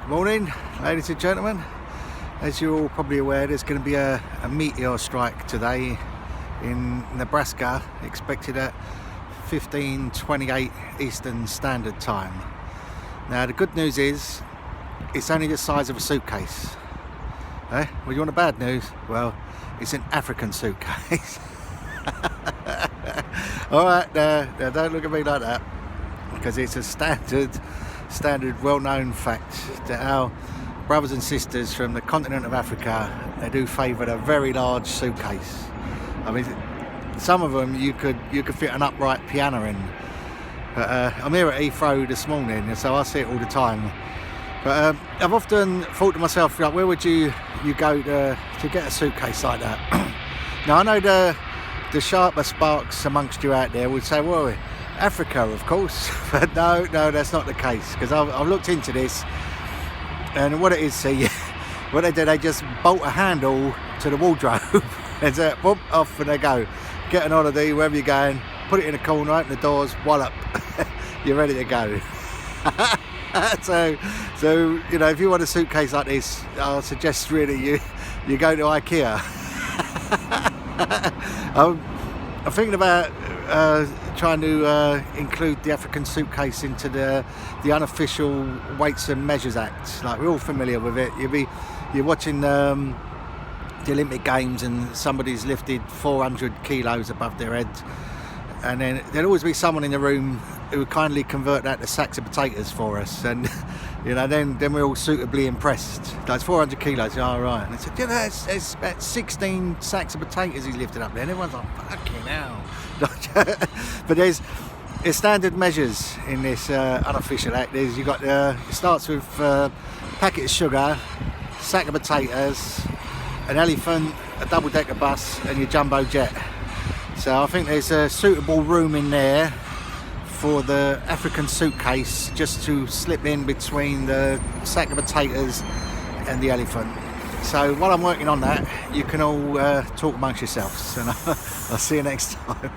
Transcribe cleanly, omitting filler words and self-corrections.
Morning, ladies and gentlemen. As you're all probably aware, there's going to be a meteor strike today in Nebraska, expected at 15:28 Eastern Standard Time. Now, the good news is it's only the size of a suitcase. Well, you want the bad news? Well, it's an African suitcase. All right, now don't look at me like that, because it's a standard, well-known fact that our brothers and sisters from the continent of Africa, they do favour a very large suitcase. I mean, some of them you could fit an upright piano in. But I'm here at Heathrow this morning, so I see it all the time. But I've often thought to myself, like, where would you go to get a suitcase like that? Now, I know the sharper sparks amongst you out there would say, well, Africa, of course. But no, that's not the case, because I've looked into this, and what it is, see, what they do, they just bolt a handle to the wardrobe and say, boom, off and they go. Get an holiday, wherever you're going, put it in a corner, open the doors, wallop, you're ready to go. So you know, if you want a suitcase like this, I suggest really you go to IKEA. I'm thinking about trying to include the African suitcase into the Unofficial Weights and Measures Act. Like, we're all familiar with it. You're watching the Olympic Games and somebody's lifted 400 kilos above their head, and then there'll always be someone in the room who would kindly convert that to sacks of potatoes for us, and you know, then we're all suitably impressed. That's 400 kilos. Oh, right. And they said, yeah, it's about 16 sacks of potatoes he's lifted up there, and everyone's like, fucking hell. But there's standard measures in this Unofficial Act. You've got it starts with packet of sugar, sack of potatoes, an elephant, a double-decker bus, and your jumbo jet. So I think there's a suitable room in there for the African suitcase just to slip in between the sack of potatoes and the elephant. So while I'm working on that, you can all talk amongst yourselves, and I'll see you next time.